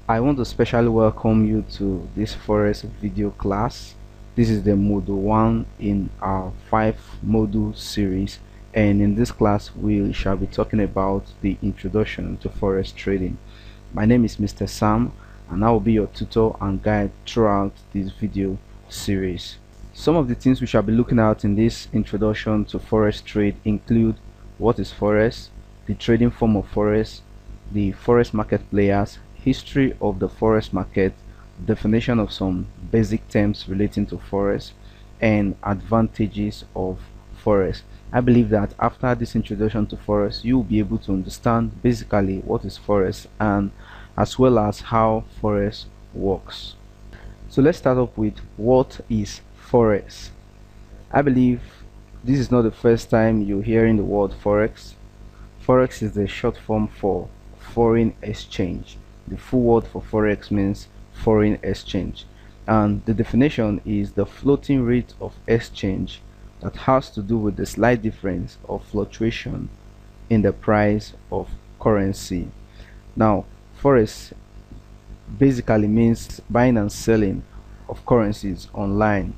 I want to specially welcome you to this Forex video class. This is the module 1 in our 5 module series, and in this class we shall be talking about the introduction to Forex trading. My name is Mr. Sam, and I will be your tutor and guide throughout this video series. Some of the things we shall be looking at in this introduction to Forex trade include what is Forex, the trading form of Forex, the Forex market players, history of the Forex market, definition of some basic terms relating to Forex, and advantages of Forex. I believe that after this introduction to Forex, you will be able to understand basically what is Forex and as well as how Forex works. So let's start off with what is Forex. I believe this is not the first time you're hearing the word Forex. Forex is the short form for foreign exchange. The full word for Forex means foreign exchange, and the definition is the floating rate of exchange that has to do with the slight difference or fluctuation in the price of currency. Now, Forex basically means buying and selling of currencies online.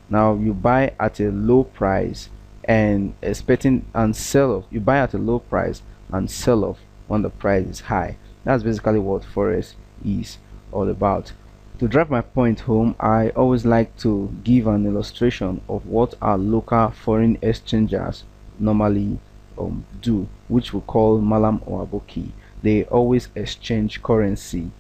Now, you buy at a low price and expecting and sell off. You buy at a low price and sell off when the price is high. That's basically what Forex is all about. To drive my point home, I always like to give an illustration of what our local foreign exchangers normally do, which we call malam or aboki. They always exchange currency.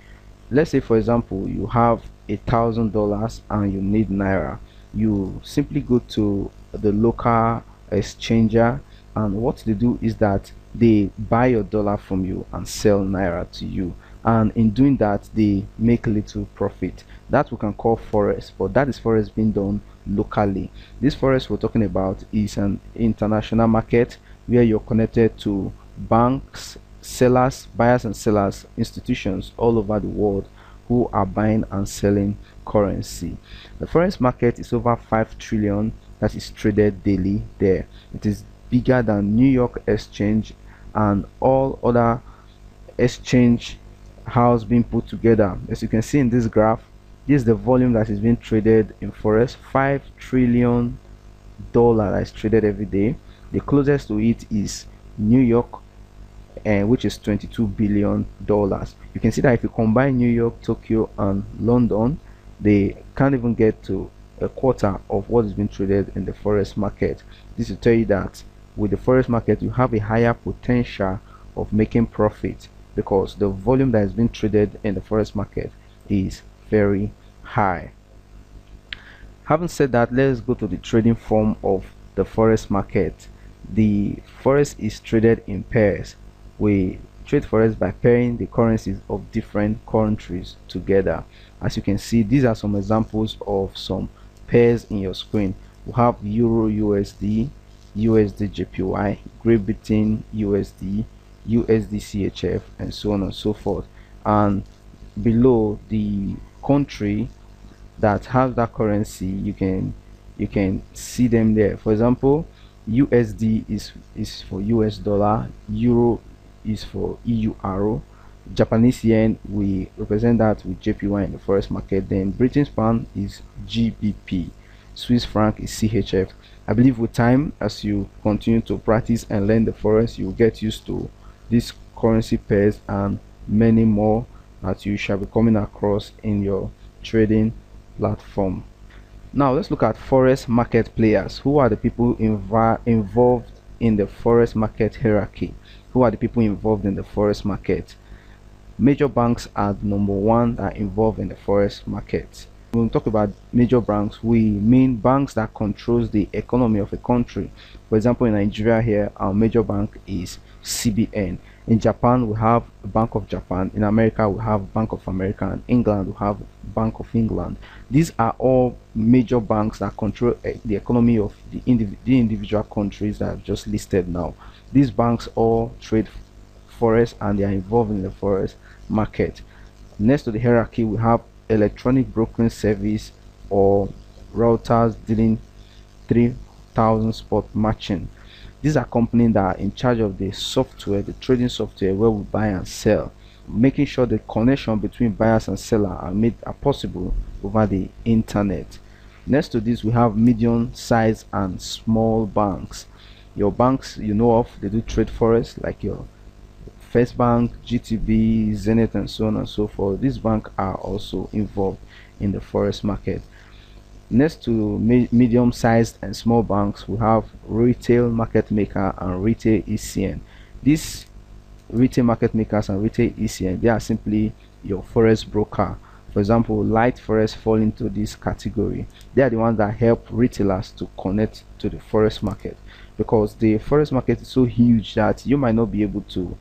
Let's say, for example, you have $1,000 and you need naira. You simply go to the local exchanger, and what they do is that they buy your dollar from you and sell naira to you, and in doing that they make a little profit. That we can call Forex, but that is Forex being done locally. This Forex we're talking about is an international market where you're connected to banks, sellers, buyers and sellers, institutions all over the world who are buying and selling currency. The Forex market is over 5 trillion that is traded daily there. It is bigger than New York Exchange and all other exchange house being put together. As you can see in this graph, this is the volume that is being traded in Forex. $5 trillion that is traded every day. The closest to it is New York, and which is $22 billion. You can see that if you combine New York, Tokyo and London, they can't even get to a quarter of what is being traded in the Forex market. This will tell you that with the Forex market you have a higher potential of making profit because the volume that is being traded in the Forex market is very high. Having said that, let's go to the trading form of the Forex market. The Forex is traded in pairs. We trade Forex by pairing the currencies of different countries together. As you can see, these are some examples of some pairs in your screen. We have Euro USD, USD JPY, Great Britain USD, USD CHF, and so on and so forth. And below the country that has that currency, you can see them there. For example, USD is for US dollar, Euro is for EUR, Japanese yen we represent that with JPY in the Forex market. Then British pound is GBP, Swiss franc is CHF. I believe with time, as you continue to practice and learn the Forex, you will get used to these currency pairs and many more that you shall be coming across in your trading platform. Now let's look at Forex market players. Who are the people involved in the Forex market hierarchy? Who are the people involved in the Forex market? Major banks are the number one that are involved in the Forex market. When we talk about major banks, we mean banks that controls the economy of a country. For example, in Nigeria here, our major bank is CBN. In Japan, we have Bank of Japan. In America, we have Bank of America. In England, we have Bank of England. These are all major banks that control the economy of the individual countries that I've just listed now. These banks all trade Forex and they are involved in the Forex market. Next to the hierarchy, we have electronic brokering service or routers dealing 3000 spot matching. These are companies that are in charge of the software, the trading software where we buy and sell. making sure the connection between buyers and seller are made possible over the internet. Next to this, we have medium sized and small banks. Your banks you know of, they do trade forex, like your First Bank, GTB, Zenith, and so on and so forth. These banks are also involved in the forex market. Next to medium-sized and small banks, we have retail market maker and retail ECN. These retail market makers and retail ECN, they are simply your forex broker. For example, Light Forex fall into this category. They are the ones that help retailers to connect to the forex market, because the forex market is so huge that you might not be able to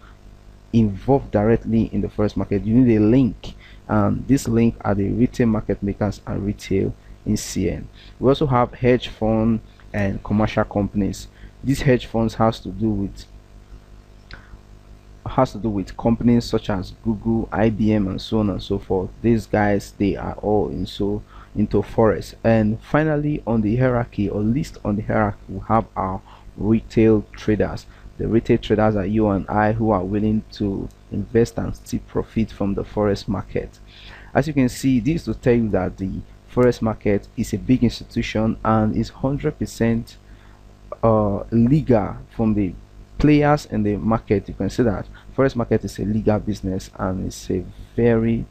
involve directly in the forex market. You need a link, and this link are the retail market makers and retail ECN. We also have hedge fund and commercial companies. These hedge funds has to do with companies such as Google, IBM, and so on and so forth. These guys, they are all into forex. And finally, on the hierarchy, or least on the hierarchy, we have our retail traders. The retail traders are you and I, who are willing to invest and still profit from the forex market. As you can see, this to tell you that the forex market is a big institution and is 100% legal from the players in the market. You can see that forex market is a legal business, and it's a very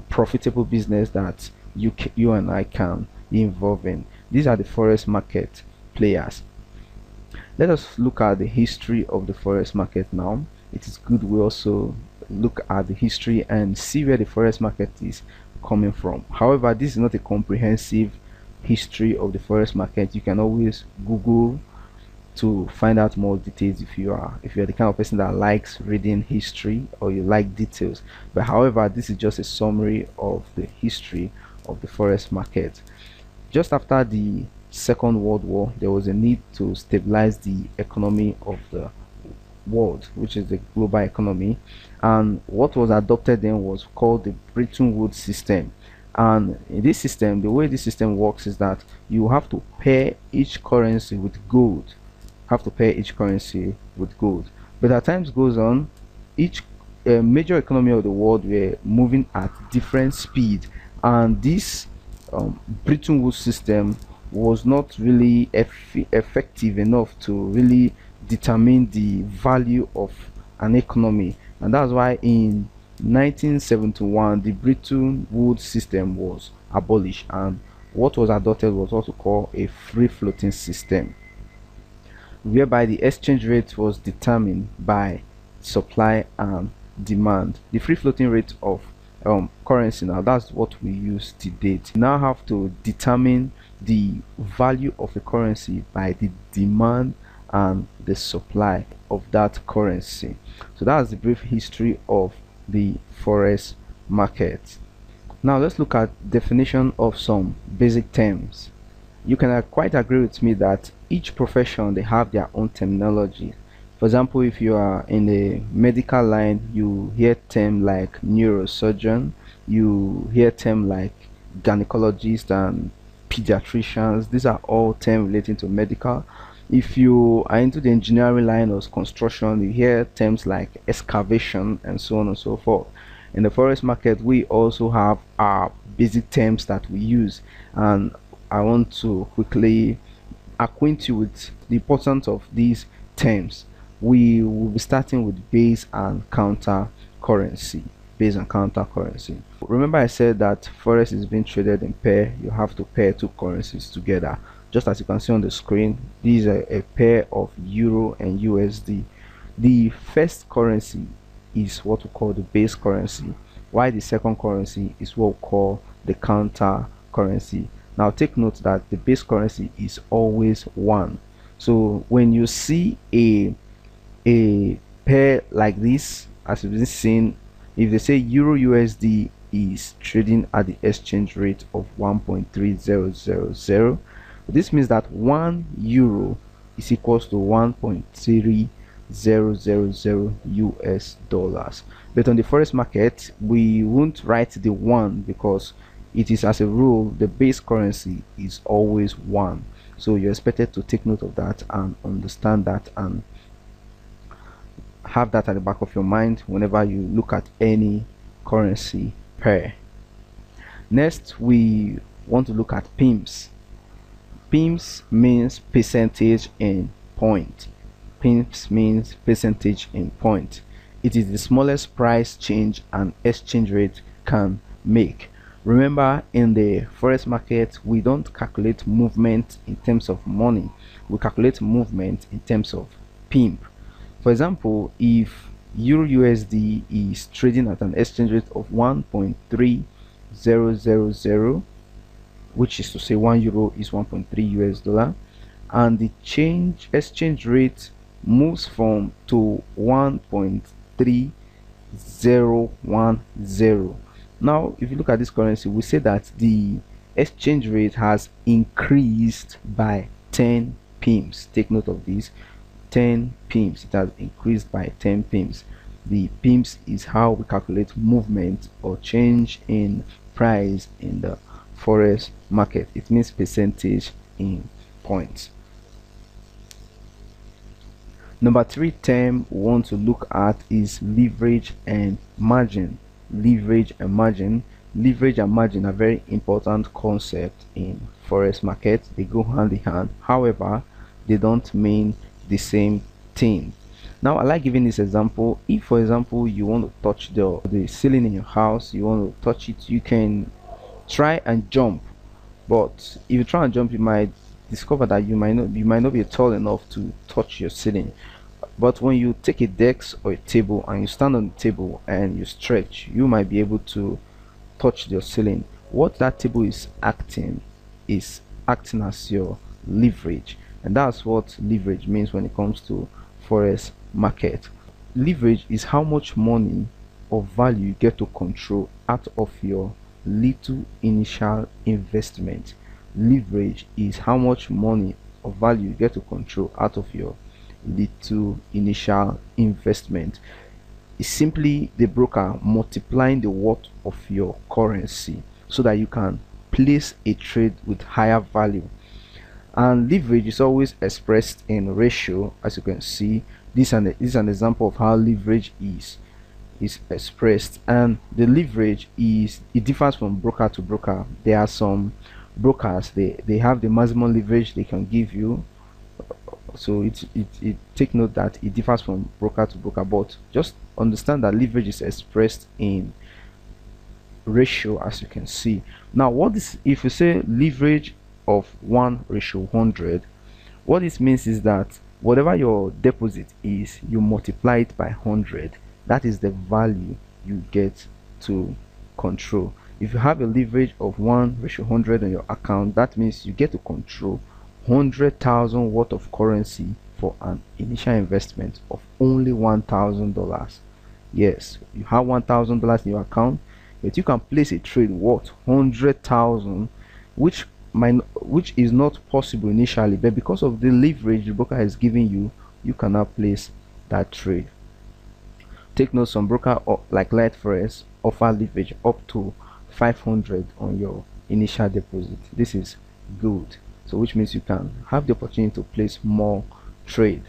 profitable business that you and I can involve in. These are the forex market players. Let us look at the history of the forex market now. It is good we also look at the history and see where the forex market is coming from. However, this is not a comprehensive history of the forex market. You can always Google to find out more details if you're the kind of person that likes reading history or you like details. But however, this is just a summary of the history of the forex market. Just after the Second World War, there was a need to stabilize the economy of the world, which is the global economy, and what was adopted then was called the Bretton Woods system. And in this system, the way this system works is that you have to pair each currency with gold. But as times goes on, each major economy of the world were moving at different speed, and this Bretton Woods system was not really effective enough to really determine the value of an economy. And that's why in 1971 the Bretton Woods system was abolished, and what was adopted was what we call a free floating system, whereby the exchange rate was determined by supply and demand. The free floating rate of currency, now that's what we use to date. You now have to determine the value of the currency by the demand and the supply of that currency. So that's the brief history of the forex market. Now let's look at definition of some basic terms. You can quite agree with me that each profession, they have their own terminology. For example, if you are in the medical line, you hear term like neurosurgeon, you hear term like gynecologist and pediatricians. These are all terms relating to medical. If you are into the engineering line or construction, you hear terms like excavation and so on and so forth. In the forex market, we also have our basic terms that we use, and I want to quickly acquaint you with the importance of these terms. We will be starting with base and counter currency. Remember I said that forex is being traded in pair. You have to pair two currencies together. Just as you can see on the screen, these are a pair of euro and USD. The first currency is what we call the base currency, while the second currency is what we call the counter currency. Now take note that the base currency is always 1. So when you see a pair like this, as you've been seeing, if they say euro USD is trading at the exchange rate of 1.3000, this means that 1 euro is equals to 1.3000 US dollars. But on the forex market, we won't write the 1 because it is, as a rule, the base currency is always 1. So you're expected to take note of that and understand that and have that at the back of your mind whenever you look at any currency pair. Next, we want to look at PIMS. PIMS means percentage in point. PIMS means percentage in point. It is the smallest price change an exchange rate can make. Remember, in the forex market, we don't calculate movement in terms of money. We calculate movement in terms of PIMP. For example, if Euro USD is trading at an exchange rate of 1.3000, which is to say 1 euro is 1.3 US dollar, and the exchange rate moves from to 1.3010. Now if you look at this currency, we say that the exchange rate has increased by 10 PIMS. Take note of this, 10 PIMS. It has increased by 10 PIMS. The PIMS is how we calculate movement or change in price in the forex market. It means percentage in points. Number 3 term we want to look at is leverage and margin. Leverage and margin. Leverage and margin are very important concept in forex market. They go hand in hand, however they don't mean the same thing. Now I like giving this example. If for example you want to touch the ceiling in your house, you want to touch it, you can try and jump, but if you try and jump, you might discover that you might not be tall enough to touch your ceiling. But when you take a desk or a table and you stand on the table and you stretch, you might be able to touch your ceiling. What that table is acting as your leverage, and that's what leverage means when it comes to forex market. Leverage is how much money or value you get to control out of your little initial investment. Leverage is how much money or value you get to control out of your little initial investment. It's simply the broker multiplying the worth of your currency so that you can place a trade with higher value. And leverage is always expressed in ratio. As you can see, this is an example of how leverage is expressed. And the leverage it differs from broker to broker. There are some brokers, they have the maximum leverage they can give you, so it take note that it differs from broker to broker, but just understand that leverage is expressed in ratio, as you can see. Now what is, if you say leverage of 1:100, what this means is that whatever your deposit is, you multiply it by 100. That is the value you get to control. If you have a leverage of 1:100 on your account, that means you get to control 100,000 worth of currency for an initial investment of only $1,000. Yes, you have $1,000 in your account, but you can place a trade worth 100,000, which is not possible initially, but because of the leverage the broker is giving you, you can now place that trade. Take note, some broker like LightForex offer leverage up to 500 on your initial deposit. This is good, so which means you can have the opportunity to place more trade.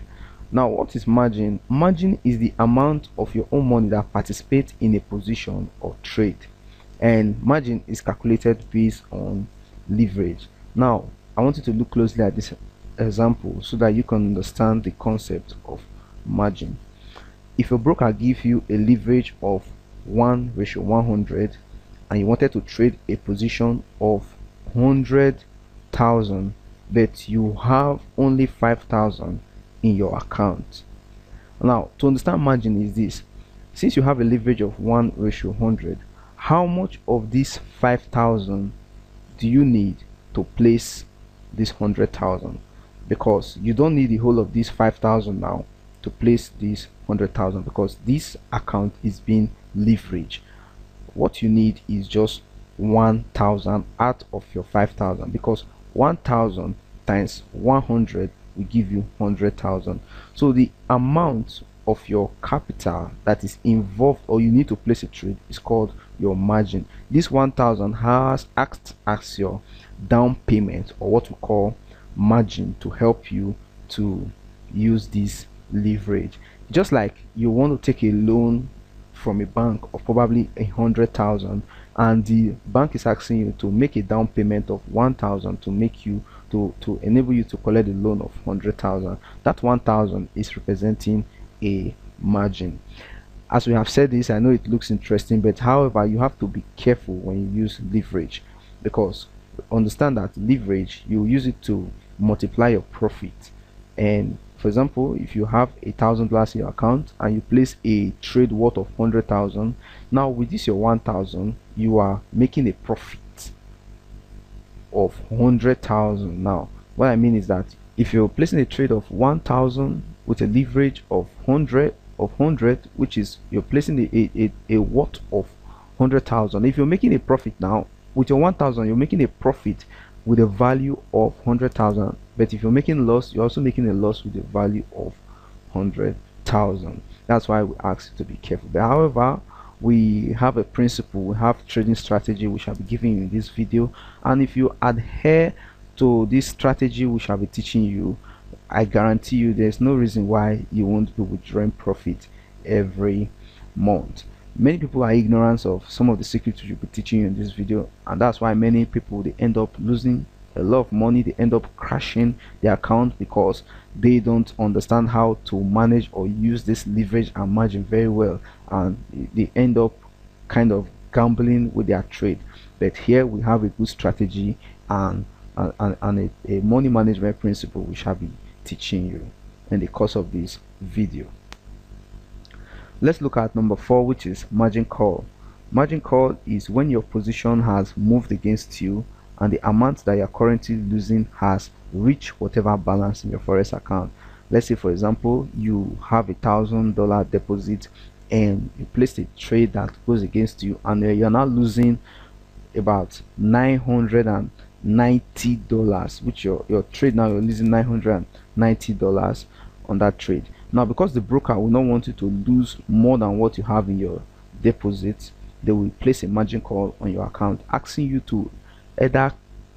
Now what is margin? Margin is the amount of your own money that participates in a position or trade, and margin is calculated based on leverage. Now I want you to look closely at this example so that you can understand the concept of margin. If a broker gives you a leverage of 1:100 and you wanted to trade a position of 100,000, but you have only 5,000 in your account. Now to understand margin is this: since you have a leverage of 1:100, how much of this 5,000 do you need to place this 100,000? Because you don't need the whole of this 5,000 now to place this 100,000, because this account is being leveraged. What you need is just 1,000 out of your 5,000, because 1,000 times 100 will give you 100,000. So the amount of your capital that is involved or you need to place a trade is called your margin. This 1,000 has acts as your down payment, or what we call margin, to help you to use this leverage. Just like you want to take a loan from a bank of probably 100,000, and the bank is asking you to make a down payment of 1,000 to make you to enable you to collect a loan of 100,000. That 1,000 is representing a margin. As we have said this, I know it looks interesting, but however, you have to be careful when you use leverage, because understand that leverage, you use it to multiply your profit. And for example, if you have $1,000 in your account and you place a trade worth of 100,000, now with this your 1,000, you are making a profit of 100,000. Now what I mean is that if you're placing a trade of 1,000 with a leverage of 100, which is you're placing a worth of 100,000, if you're making a profit now with your 1,000, you're making a profit with a value of 100,000. But if you're making loss, you're also making a loss with a value of 100,000. That's why we ask you to be careful. But however, we have a principle, we have trading strategy which I'll be giving you in this video, and if you adhere to this strategy which I'll be teaching you, I guarantee you there's no reason why you won't be withdrawing profit every month. Many people are ignorant of some of the secrets which we'll be teaching you in this video, and that's why many people, they end up losing a lot of money. They end up crashing their account because they don't understand how to manage or use this leverage and margin very well, and they end up kind of gambling with their trade. But here we have a good strategy and a money management principle which I'll be teaching you in the course of this video. Let's look at number 4, which is margin call. Margin call is when your position has moved against you and the amount that you're currently losing has reached whatever balance in your forex account. Let's say for example you have $1,000 deposit and you placed a trade that goes against you, and you're now losing about $990, which your trade now you're losing $990 on that trade. Now because the broker will not want you to lose more than what you have in your deposit, they will place a margin call on your account asking you to either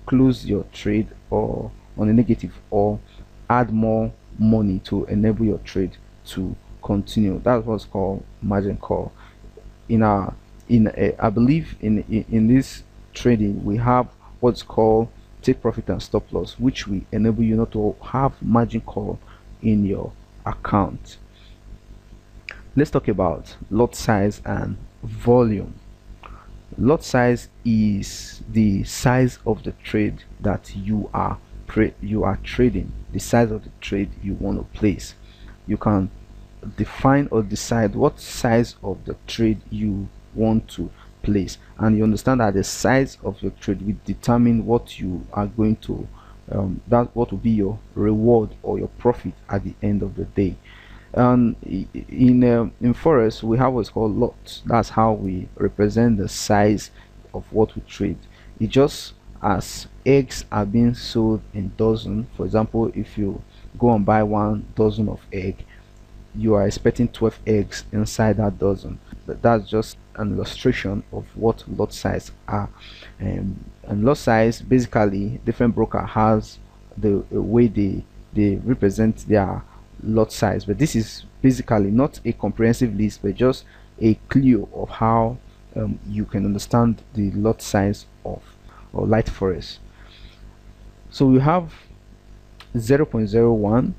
close your trade or on a negative, or add more money to enable your trade to continue. That's what's called margin call. I believe in this trading we have what's called take profit and stop loss, which will enable you not to have margin call in your account. Let's talk about lot size and volume. Lot size is the size of the trade that you are trading, the size of the trade you want to place. You can define or decide what size of the trade you want to place, and you understand that the size of your trade will determine what you are going to that what will be your reward or your profit at the end of the day. And in forex we have what's called lots. That's how we represent the size of what we trade. It just as eggs are being sold in dozen. For example, if you go and buy 1 dozen of egg, you are expecting 12 eggs inside that dozen. But that's just an illustration of what lot size are. And lot size, basically different broker has the way they represent their lot size, but this is basically not a comprehensive list but just a clue of how you can understand the lot size of or light forex. So we have 0.01.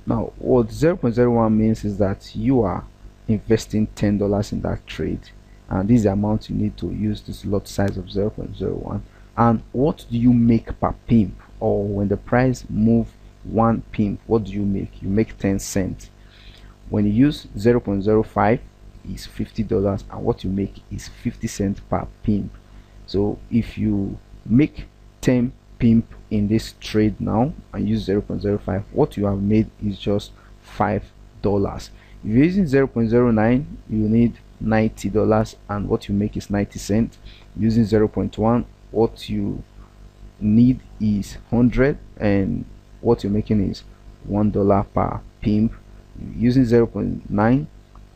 now what 0.01 means is that you are investing $10 in that trade, and this is the amount you need to use this lot size of 0.01. and what do you make per pimp, or when the price move 1 pimp, what do you make? You make 10 cents. When you use 0.05 is $50, and what you make is 50 cents per pimp. So if you make 10 pimp in this trade now and use 0.05, what you have made is just $5. If you're using 0.09, you need $90, and what you make is 90 cents. Using 0.1, what you need is 100, and what you're making is $1 per pimp. Using 0.9,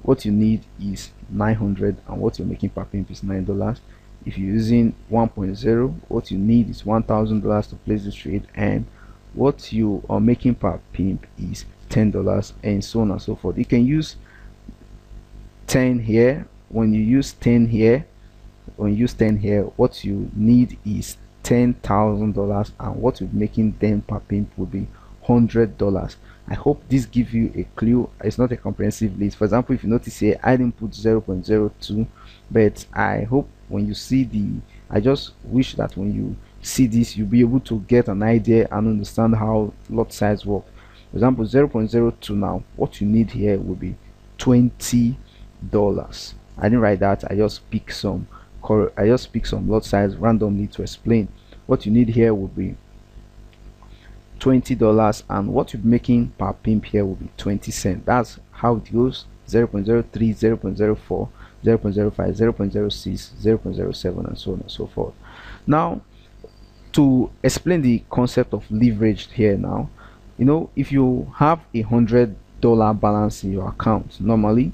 what you need is 900, and what you're making per pimp is $9. If you're using 1.0, what you need is $1,000 to place the trade, and what you are making per pimp is $10, and so on and so forth. You can use 10 here. When you use 10 here, what you need is $10,000, and what you're making then per pimp will be $100. I hope this gives you a clue. It's not a comprehensive list. For example, if you notice here, I didn't put 0.02, but I hope when you see I just wish that when you see this, you'll be able to get an idea and understand how lot size work. For example, 0.02 now, what you need here will be $20. I didn't write that. I just pick some lot size randomly to explain. What you need here will be $20, and what you're making per pimp here will be 20 cents. That's how it goes: 0.03, 0.04, 0.05, 0.06, 0.07, and so on and so forth. Now, to explain the concept of leverage here, now, if you have $100 balance in your account, normally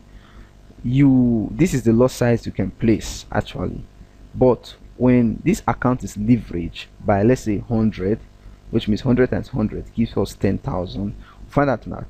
this is the lot size you can place actually. But when this account is leveraged by, let's say, 100, which means 100 times 100 gives us 10,000. Find out that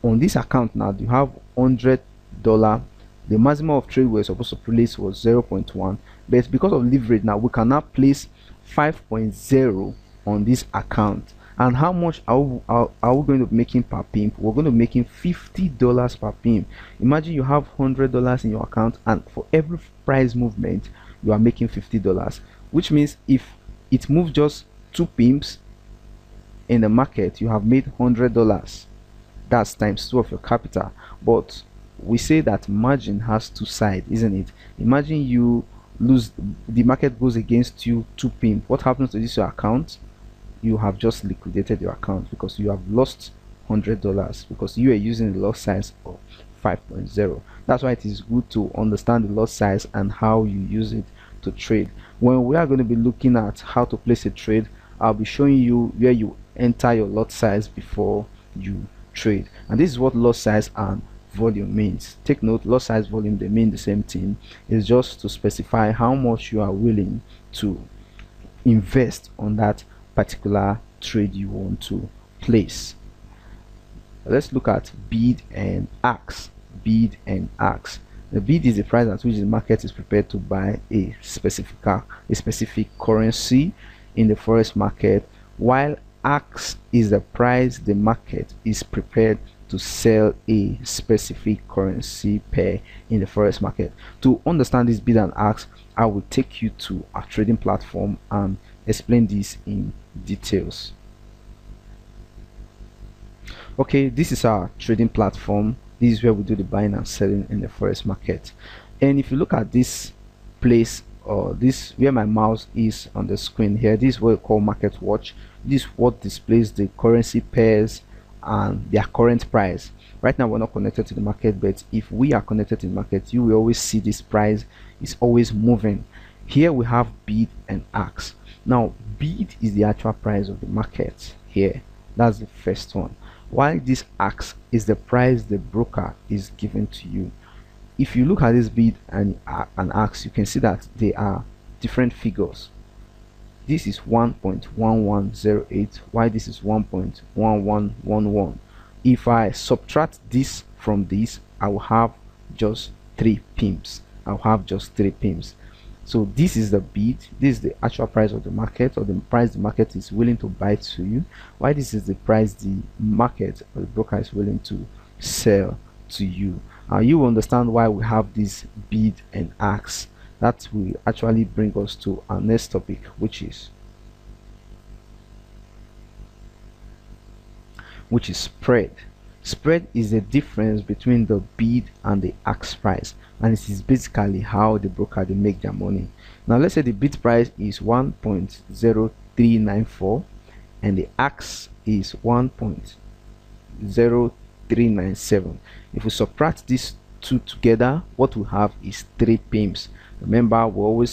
on this account now you have $100. The maximum of trade we're supposed to place was 0.1, but because of leverage now we can now place 5.0 on this account. And how much are we going to be making per pimp? We're going to be making $50 per pimp. Imagine you have $100 in your account, and for every price movement you are making $50, which means if it moves just 2 pimps in the market, you have made $100. That's times 2 of your capital. But we say that margin has 2 sides, isn't it? Imagine you lose, the market goes against you 2 pimp. What happens to this your account? You have just liquidated your account because you have lost $100 because you are using the lot size of 5.0. That's why it is good to understand the lot size and how you use it to trade. When we are going to be looking at how to place a trade, I'll be showing you where you enter your lot size before you trade. And this is what lot size and volume means. Take note, lot size, volume, they mean the same thing. It's just to specify how much you are willing to invest on that particular trade you want to place. Let's look at bid and ask. Bid and ask. The bid is the price at which the market is prepared to buy a specific currency in the forex market, while ask is the price the market is prepared to sell a specific currency pair in the forex market. To understand this bid and ask, I will take you to our trading platform and explain this in details. Okay, this is our trading platform. This is where we do the buying and selling in the forex market. And if you look at this place, or this where my mouse is on the screen here, this is what we call Market Watch. This is what displays the currency pairs and their current price. Right now we're not connected to the market, but if we are connected to the market, you will always see this price is always moving. Here we have bid and ask. Now bid is the actual price of the market here. That's the first one, while this ask is the price the broker is giving to you. If you look at this bid and ask, you can see that they are different figures. This is 1.1108, while this is 1.1111. If I subtract this from this, I will have just 3 pimps. I'll have just 3 pimps. So this is the bid. This is the actual price of the market, or the price the market is willing to buy to you, while this is the price the market or the broker is willing to sell to you. You will understand why we have this bid and ask. That will actually bring us to our next topic, which is spread. Spread is the difference between the bid and the ask price, and it is basically how the broker they make their money. Now let's say the bid price is 1.0394 and the ask is 1.0397. If we subtract these two together, what we have is 3 pimps. Remember, we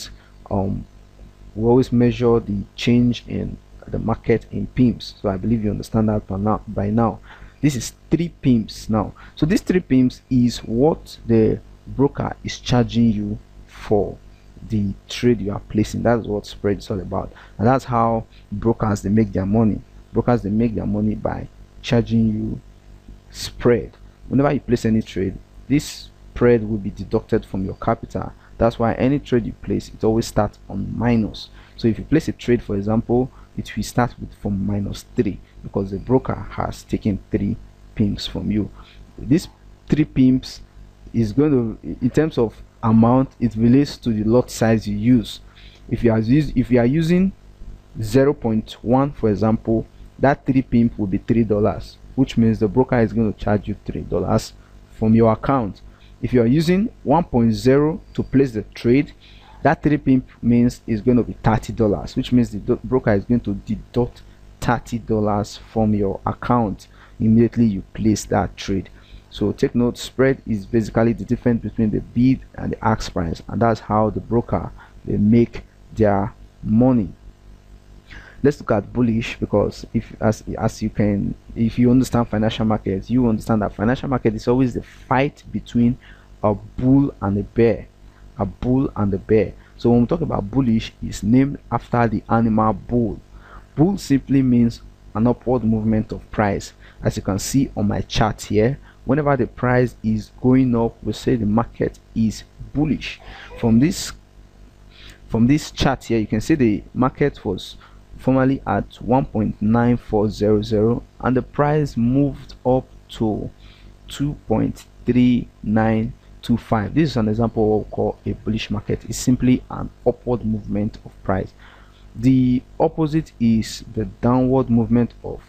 always measure the change in the market in pimps, so I believe you understand that by now. This is 3 pimps now. So these 3 pimps is what the broker is charging you for the trade you are placing. That's what spread is all about, and that's how brokers they make their money. Brokers they make their money by charging you spread. Whenever you place any trade, this spread will be deducted from your capital. That's why any trade you place, it always starts on minus. So if you place a trade, for example, it will start with from -3 because the broker has taken 3 pips from you. This 3 pips is going to, in terms of amount, it relates to the lot size you use. If you are using 0.1, for example, that 3 pip will be $3, which means the broker is going to charge you $3 from your account. If you are using 1.0 to place the trade, that 3 pip means it's going to be $30, which means the broker is going to deduct $30 from your account immediately you place that trade. So take note, spread is basically the difference between the bid and the ask price, and that's how the broker, they make their money. Let's look at bullish, because if you understand financial markets, you understand that financial market is always the fight between a bull and a bear. A bull and a bear. So when we talk about bullish, it's named after the animal bull. Bull simply means an upward movement of price. As you can see on my chart here, whenever the price is going up, we say the market is bullish. From this chart here, you can see the market was formerly at 1.9400 and the price moved up to 2.3925. This is an example of what we call a bullish market. It's simply an upward movement of price. The opposite is the downward movement of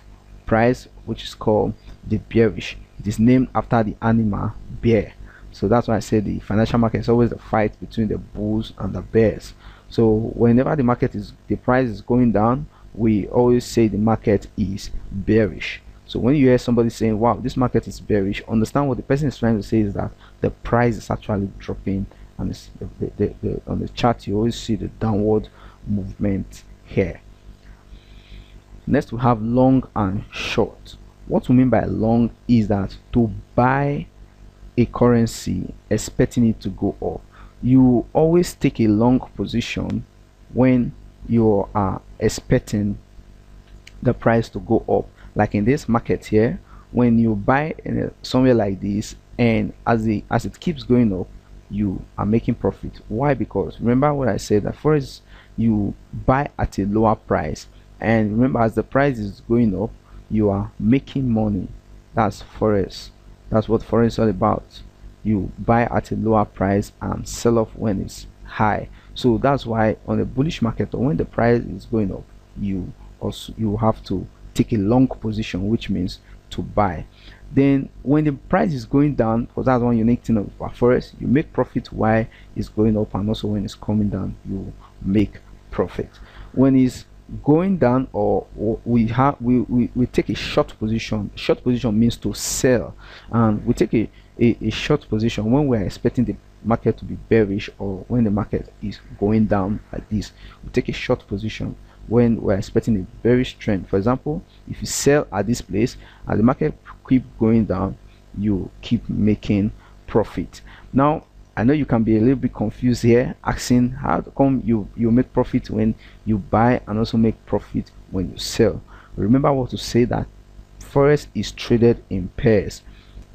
price, which is called the bearish. It is named after the animal bear. So that's why I say the financial market is always the fight between the bulls and the bears. So whenever the price is going down, we always say the market is bearish. So when you hear somebody saying, wow, this market is bearish, understand what the person is trying to say is that the price is actually dropping, and it's on the chart you always see the downward movement here. Next we have long and short. What we mean by long is that to buy a currency expecting it to go up, you always take a long position when you are expecting the price to go up. Like in this market here, when you buy in somewhere like this, and as it keeps going up, you are making profit. Why? Because remember what I said, that first you buy at a lower price, and remember, as the price is going up, you are making money. That's forex. That's what forex is all about. You buy at a lower price and sell off when it's high. So that's why on a bullish market, or when the price is going up, you have to take a long position, which means to buy. Then when the price is going down, because that's one unique thing of forex, you make profit while it's going up, and also when it's coming down, you make profit. When it's going down, or we take a short position. Short position means to sell, and we take a short position when we're expecting the market to be bearish, or when the market is going down like this. We take a short position when we're expecting a bearish trend. For example, if you sell at this place and the market keep going down, you keep making profit. Now I know you can be a little bit confused here, asking how come you make profit when you buy and also make profit when you sell. Remember what to say, that forex is traded in pairs.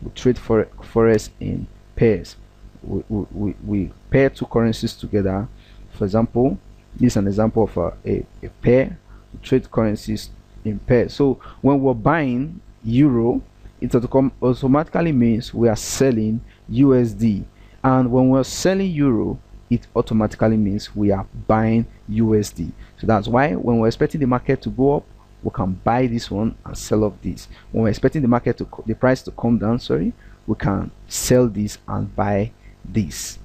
We trade for forex in pairs. We pair two currencies together. For example, this is an example of a pair. We trade currencies in pairs. So when we're buying euro, it automatically means we are selling USD, and when we're selling euro, it automatically means we are buying USD. So that's why when we're expecting the market to go up, we can buy this one and sell off this. When we're expecting the price to come down, we can sell this and buy this.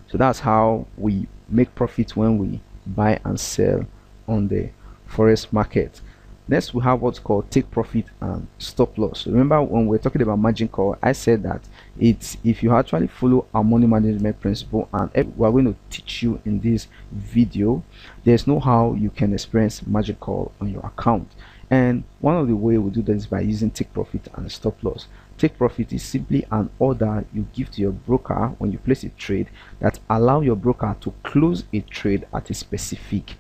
So that's how we make profit when we buy and sell on the forex market. Next we have what's called take profit and stop loss. Remember when we're talking about margin call, I said that it's if you actually follow our money management principle, and we're going to teach you in this video, there's no how you can experience margin call on your account. And one of the way we do that is by using take profit and stop loss. Take profit is simply an order you give to your broker when you place a trade that allow your broker to close a trade at a specific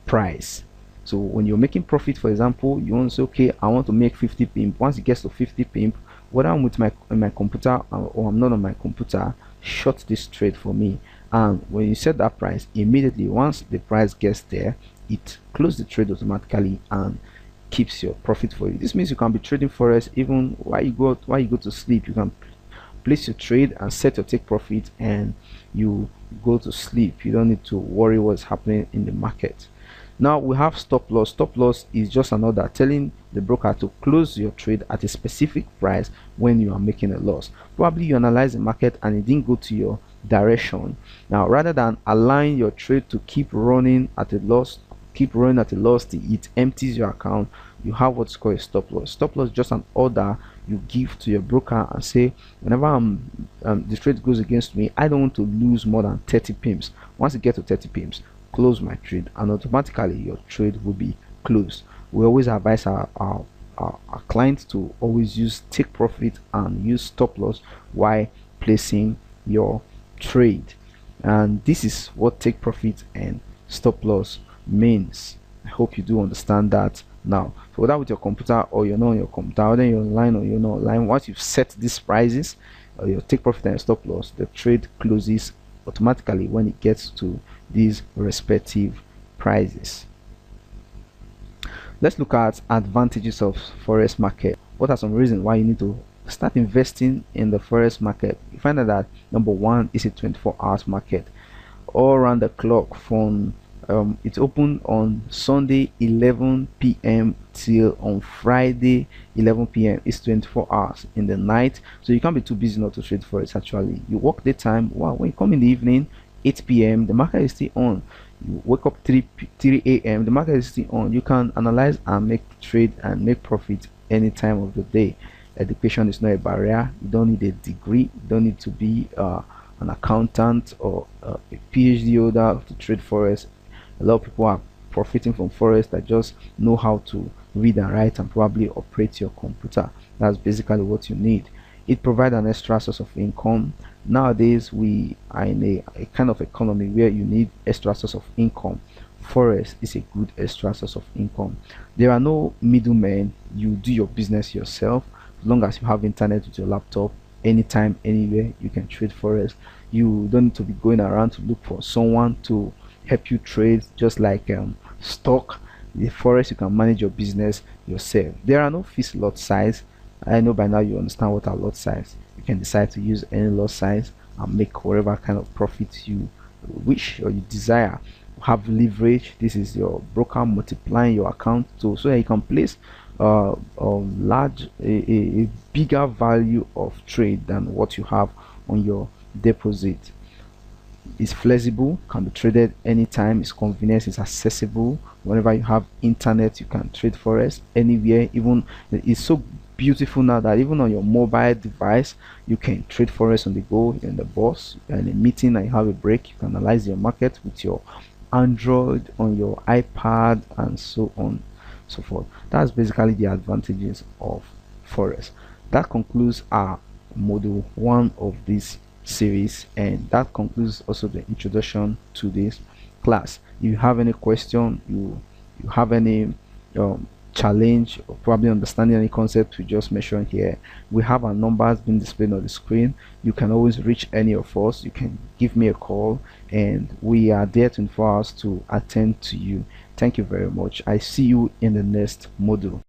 price. So when you're making profit, for example, you want to say, okay, I want to make 50 pimp. Once it gets to 50 pimp, whether I'm with my computer or I'm not on my computer, short this trade for me. And when you set that price, immediately once the price gets there, it closes the trade automatically and keeps your profit for you. This means you can be trading forex even while you go to sleep. You can place your trade and set your take profit, and you go to sleep. You don't need to worry what's happening in the market. Now we have stop loss. Stop loss is just another telling the broker to close your trade at a specific price when you are making a loss. Probably you analyze the market and it didn't go to your direction. Now rather than allowing your trade to keep running at a loss till it empties your account, you have what's called a stop loss. Stop loss is just an order you give to your broker and say, whenever the trade goes against me, I don't want to lose more than 30 pips. Once you get to 30 pips, close my trade, and automatically your trade will be closed. We always advise our clients to always use take profit and use stop loss while placing your trade. And this is what take profit and stop loss means. I hope you do understand that now. So whether with your computer or you're not on your computer, whether you're online or you're not online, once you've set these prices, your take profit and stop loss, the trade closes automatically when it gets to these respective prices. Let's look at advantages of forex market. What are some reasons why you need to start investing in the forex market? You find out that number one is a 24 hours market, all around the clock. From it's open on Sunday 11 p.m. till on Friday 11 p.m. It's 24 hours in the night, so you can't be too busy not to trade forex. Actually, you work daytime. Wow, when you come in the evening 8 p.m. the market is still on. You wake up 3 a.m. the market is still on. You can analyze and make trade and make profit any time of the day. Education is not a barrier. You don't need a degree. You don't need to be an accountant or a PhD holder to trade forex. A lot of people are profiting from forex that just know how to read and write and probably operate your computer. That's basically what you need. It provides an extra source of income. Nowadays we are in a kind of economy where you need extra source of income. Forex is a good extra source of income. There are no middlemen. You do your business yourself. As long as you have internet with your laptop, anytime, anywhere, you can trade forex. You don't need to be going around to look for someone to help you trade. Just like stock, the forex, you can manage your business yourself. There are no fixed lot size. I know by now you understand what are lot size. You can decide to use any lot size and make whatever kind of profit you wish or you desire. Have leverage. This is your broker multiplying your account so that you can place a bigger value of trade than what you have on your deposit. It's flexible, can be traded anytime, it's convenient, it's accessible. Whenever you have internet, you can trade forex anywhere. Even it's so beautiful now that even on your mobile device you can trade forex on the go. In the bus, you're in a meeting and you have a break, you can analyze your market with your Android, on your iPad, and so on, so forth. That's basically the advantages of forex. That concludes our module 1 of this series, and that concludes also the introduction to this class. If you have any question, you have any challenge or probably understanding any concept we just mentioned here, we have our numbers being displayed on the screen. You can always reach any of us. You can give me a call and we are there 24 hours to attend to you. Thank you very much. I see you in the next module.